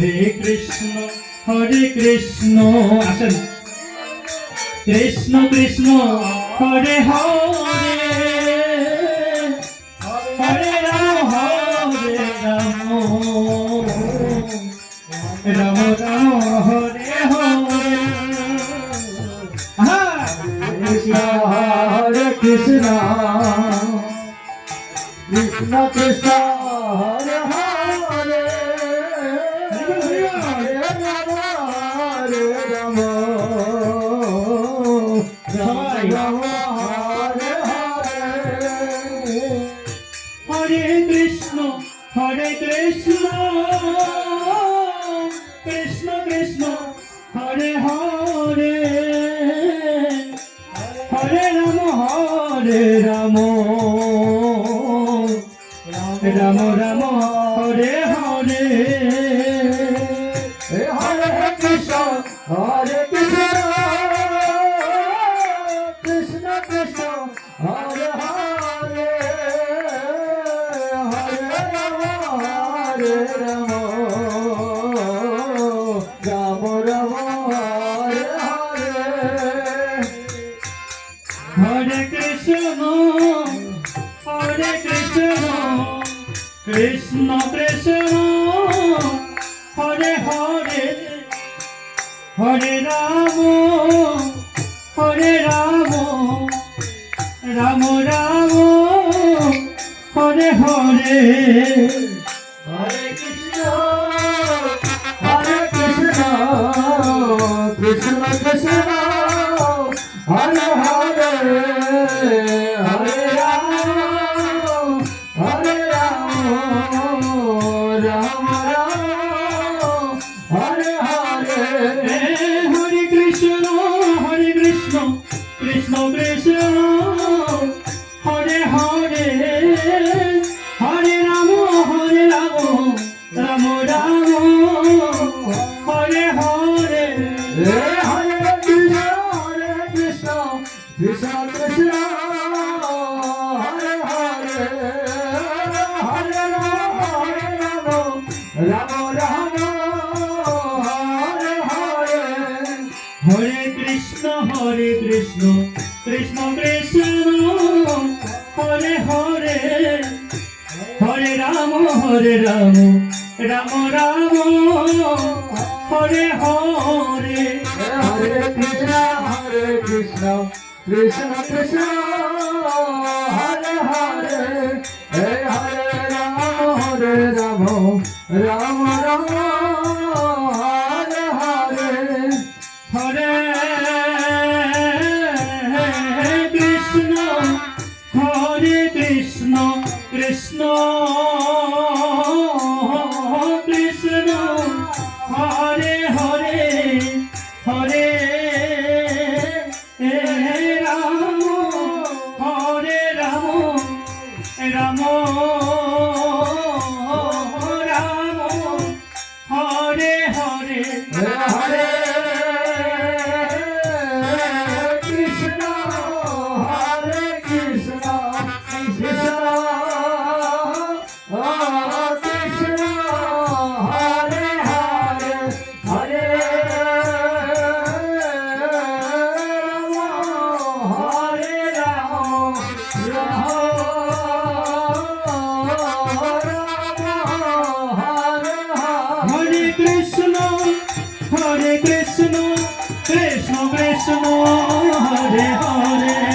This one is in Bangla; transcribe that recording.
হরে কৃষ্ণ আসেন কৃষ্ণ কৃষ্ণ হরে হরে হরে রাম রাম রাম হরে হরে কৃষ্ণ হরে কৃষ্ণ কৃষ্ণ কৃষ্ণ হরে হরে হরে রাম রাম রাম হরে হরে হরে কৃষ্ণ কৃষ্ণ কৃষ্ণ হরে হরে হরে রাম রাম রাম হরে হরে হরে কৃষ্ণ কৃষ্ণ কৃষ্ণ হরে হরে হরে রাম রাম রাম হরে হরে হরে কৃষ্ণ কৃষ্ণ কৃষ্ণ হরে হরে হরে রাম রাম রাম হরে হরে হরে কৃষ্ণ কৃষ্ণ কৃষ্ণ হরে হরে হরে রাম রাম হরে হরে হরে কৃষ্ণ কৃষ্ণ কৃষ্ণ হরে হরে হরে রাম রাম রাম হরে হরে হরে কৃষ্ণ কৃষ্ণ কৃষ্ণ হরে হরে হরে রাম রাম হরে হরে হরে কৃষ্ণ কৃষ্ণ কৃষ্ণ হরে হরে হরে রাম রাম রাম হরে হরে হরে কৃষ্ণ কৃষ্ণ কৃষ্ণ হরে হরে হরে রাম রাম রাম হরে হরে হরে কৃষ্ণ কৃষ্ণ কৃষ্ণ হরে হরে হরে রাম রাম হরে হরে হরে কৃষ্ণ কৃষ্ণ কৃষ্ণ হরে হরে হরে রাম হরে কৃষ্ণ কৃষ্ণ কৃষ্ণ হরে হরে